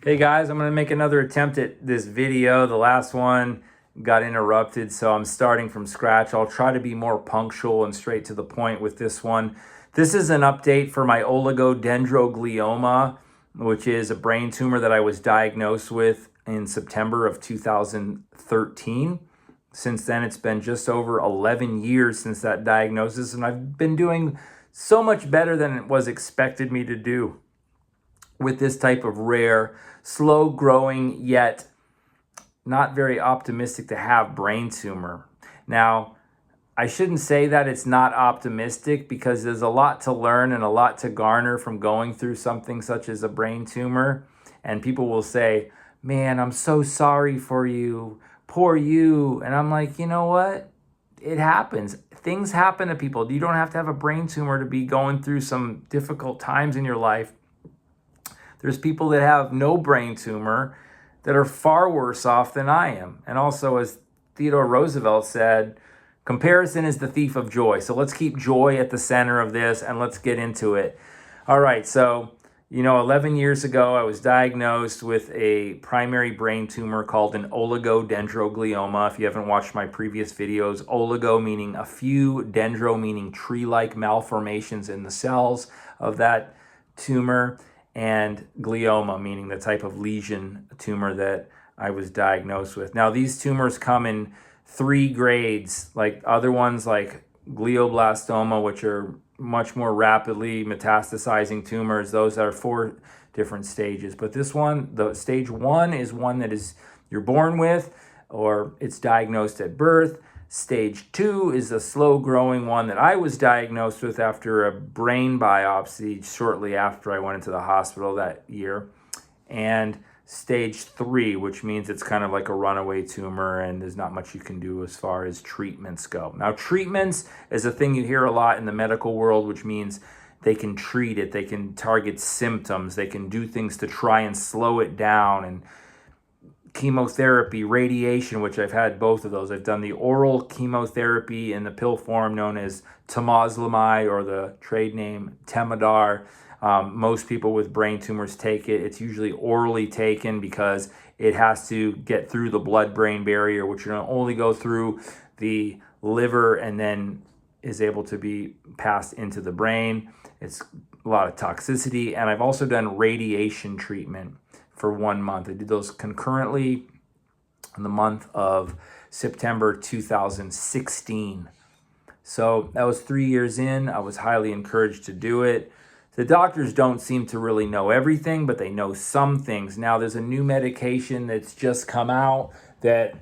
Hey guys, I'm going to make another attempt at this video. The last one got interrupted, so I'm starting from scratch. I'll try to be more punctual and straight to the point with this one. This is an update for my oligodendroglioma, which is a brain tumor that I was diagnosed with in September of 2013. Since then, it's been just over 11 years since that diagnosis, and I've been doing so much better than it was expected me to do with this type of rare, slow growing, yet not very optimistic to have brain tumor. Now, I shouldn't say that it's not optimistic, because there's a lot to learn and a lot to garner from going through something such as a brain tumor. And people will say, man, I'm so sorry for you, poor you. And I'm like, you know what? It happens. Things happen to people. You don't have to have a brain tumor to be going through some difficult times in your life. There's people that have no brain tumor that are far worse off than I am. And also, as Theodore Roosevelt said, comparison is the thief of joy. So let's keep joy at the center of this and let's get into it. All right, so 11 years ago, I was diagnosed with a primary brain tumor called an oligodendroglioma. If you haven't watched my previous videos, oligo meaning a few, dendro meaning tree-like malformations in the cells of that tumor, and glioma meaning the type of lesion tumor that I was diagnosed with. Now, these tumors come in 3 grades, like other ones like glioblastoma, which are much more rapidly metastasizing tumors. Those are 4 different stages. But this one, the stage 1, is one that is you're born with, or it's diagnosed at birth. Stage 2 is a slow-growing one that I was diagnosed with after a brain biopsy shortly after I went into the hospital that year. And stage 3, which means it's kind of like a runaway tumor and there's not much you can do as far as treatments go. Now, treatments is a thing you hear a lot in the medical world, which means they can treat it, they can target symptoms, they can do things to try and slow it down, and chemotherapy, radiation, which I've had both of those. I've done the oral chemotherapy in the pill form known as temozolomide, or the trade name Temodar. Most people with brain tumors take it. It's usually orally taken because it has to get through the blood-brain barrier, which can only go through the liver and then is able to be passed into the brain. It's a lot of toxicity. And I've also done radiation treatment for 1 month. I did those concurrently in the month of September 2016. So that was 3 years in. I was highly encouraged to do it. The doctors don't seem to really know everything, but they know some things. Now, there's a new medication that's just come out that,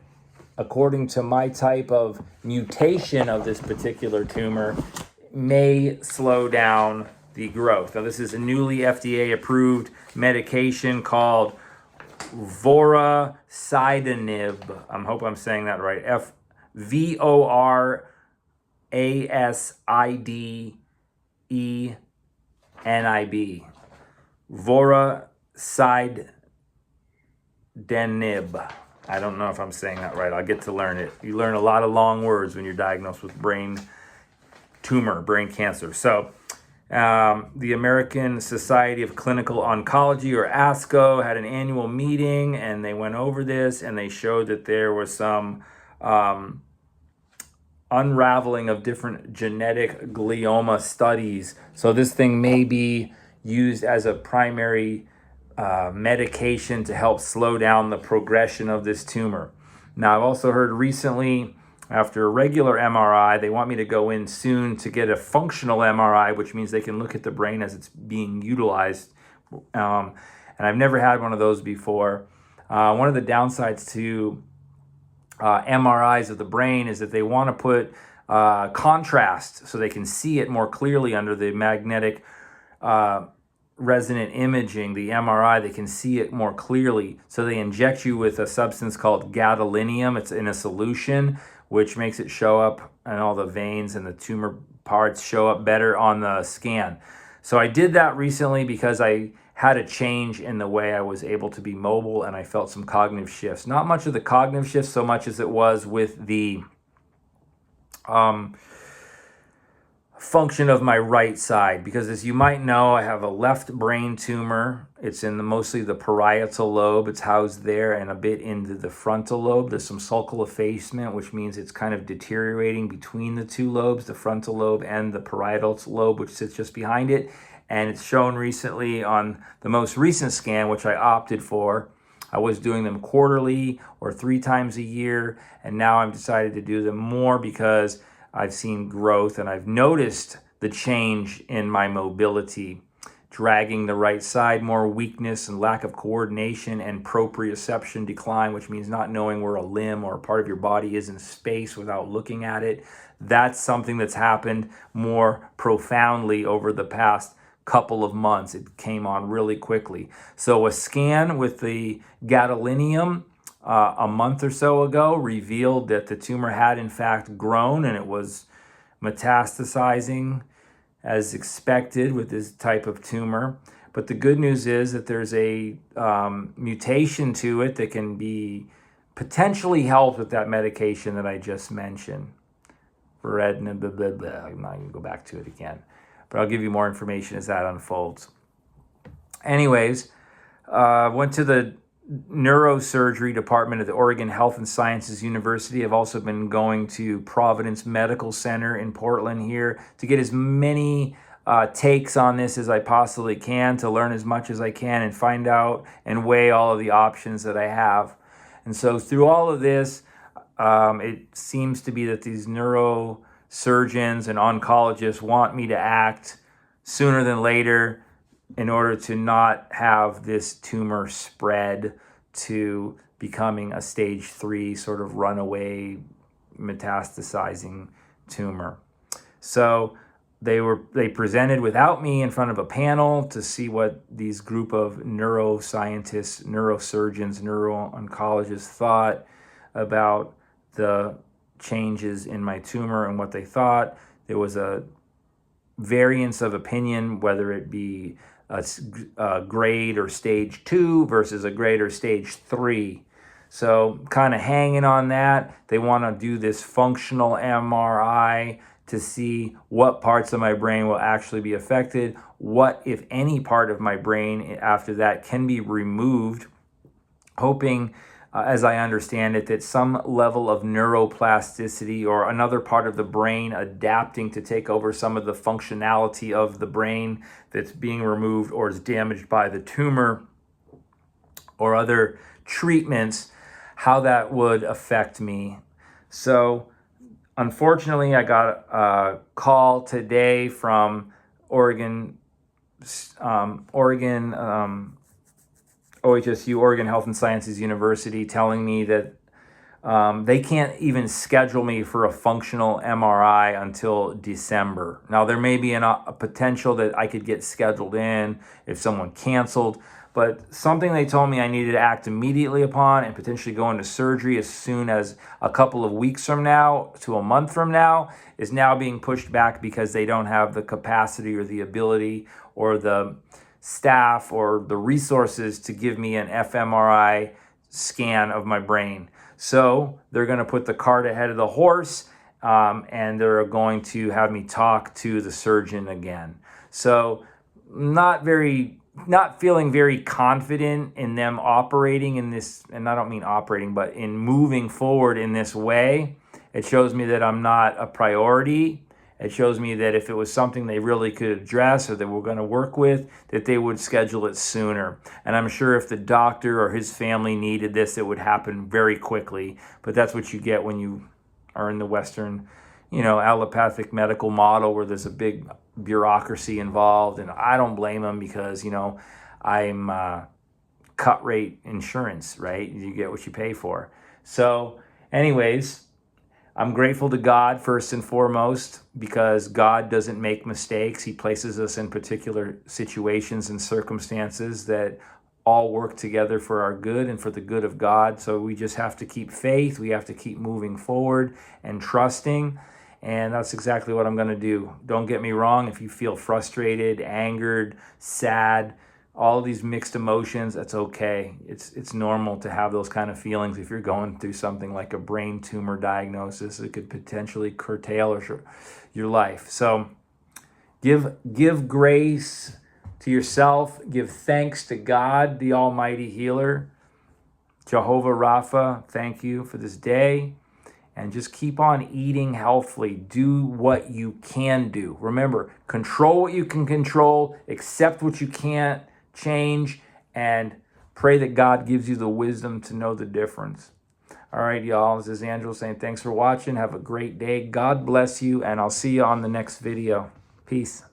according to my type of mutation of this particular tumor, may slow down the growth. Now, this is a newly FDA-approved medication called vorasidenib. I hope I'm saying that right. VORASIDENIB. Vorasidenib. I don't know if I'm saying that right. I'll get to learn it. You learn a lot of long words when you're diagnosed with brain tumor, brain cancer. So, the American Society of Clinical Oncology, or ASCO, had an annual meeting, and they went over this, and they showed that there was some unraveling of different genetic glioma studies. So this thing may be used as a primary medication to help slow down the progression of this tumor. Now, I've also heard recently, after a regular MRI, they want me to go in soon to get a functional MRI, which means they can look at the brain as it's being utilized. And I've never had one of those before. One of the downsides to MRIs of the brain is that they want to put contrast so they can see it more clearly under the magnetic resonant imaging, the MRI. They can see it more clearly. So they inject you with a substance called gadolinium. It's in a solution, which makes it show up, and all the veins and the tumor parts show up better on the scan. So I did that recently because I had a change in the way I was able to be mobile, and I felt some cognitive shifts. Not much of the cognitive shifts so much as it was with the function of my right side, because as you might know, I have a left brain tumor. It's in mostly the parietal lobe. It's housed there and a bit into the frontal lobe. There's some sulcal effacement, which means it's kind of deteriorating between the two lobes, the frontal lobe and the parietal lobe, which sits just behind it. And it's shown recently on the most recent scan, which I opted for. I was doing them quarterly or 3 times a year, and now I've decided to do them more because I've seen growth and I've noticed the change in my mobility, dragging the right side, more weakness and lack of coordination, and proprioception decline, which means not knowing where a limb or a part of your body is in space without looking at it. That's something that's happened more profoundly over the past couple of months. It came on really quickly. So a scan with the gadolinium a month or so ago revealed that the tumor had in fact grown, and it was metastasizing as expected with this type of tumor. But the good news is that there's a mutation to it that can be potentially helped with that medication that I just mentioned. I'm not going to go back to it again, but I'll give you more information as that unfolds. Anyways, went to the neurosurgery department at the Oregon Health and Sciences University. I've also been going to Providence Medical Center in Portland here to get as many takes on this as I possibly can, to learn as much as I can and find out and weigh all of the options that I have. And so through all of this, it seems to be that these neurosurgeons and oncologists want me to act sooner than later in order to not have this tumor spread to becoming a stage 3 sort of runaway metastasizing tumor. So they presented without me in front of a panel to see what these group of neuroscientists, neurosurgeons, neuro-oncologists thought about the changes in my tumor and what they thought. There was a variance of opinion, whether it be a grade or stage 2 versus a grade or stage 3. So kind of hanging on that. They want to do this functional MRI to see what parts of my brain will actually be affected, what, if any, part of my brain after that can be removed, hoping, as I understand it, that some level of neuroplasticity or another part of the brain adapting to take over some of the functionality of the brain that's being removed or is damaged by the tumor or other treatments, how that would affect me. So unfortunately, I got a call today from Oregon OHSU, Oregon Health and Sciences University, telling me that they can't even schedule me for a functional MRI until December. Now, there may be a potential that I could get scheduled in if someone canceled, but something they told me I needed to act immediately upon and potentially go into surgery as soon as a couple of weeks from now to a month from now is now being pushed back because they don't have the capacity or the ability or the staff or the resources to give me an fMRI scan of my brain. So they're going to put the cart ahead of the horse, and they're going to have me talk to the surgeon again. So not feeling very confident in them operating in this, and I don't mean operating, but in moving forward in this way. It shows me that I'm not a priority. It shows me that if it was something they really could address or that we're going to work with, that they would schedule it sooner. And I'm sure if the doctor or his family needed this, it would happen very quickly. But that's what you get when you are in the Western, allopathic medical model where there's a big bureaucracy involved. And I don't blame them because, I'm cut rate insurance, right? You get what you pay for. So anyways, I'm grateful to God first and foremost because God doesn't make mistakes. He places us in particular situations and circumstances that all work together for our good and for the good of God. So we just have to keep faith. We have to keep moving forward and trusting. And that's exactly what I'm going to do. Don't get me wrong. If you feel frustrated, angered, sad, all these mixed emotions, that's okay. It's normal to have those kind of feelings if you're going through something like a brain tumor diagnosis. It could potentially curtail your life. So Give grace to yourself. Give thanks to God, the Almighty Healer. Jehovah Rapha, thank you for this day. And just keep on eating healthily. Do what you can do. Remember, control what you can control, accept what you can't change, and pray that God gives you the wisdom to know the difference. All right, y'all, this is Angelo saying thanks for watching. Have a great day. God bless you, and I'll see you on the next video. Peace.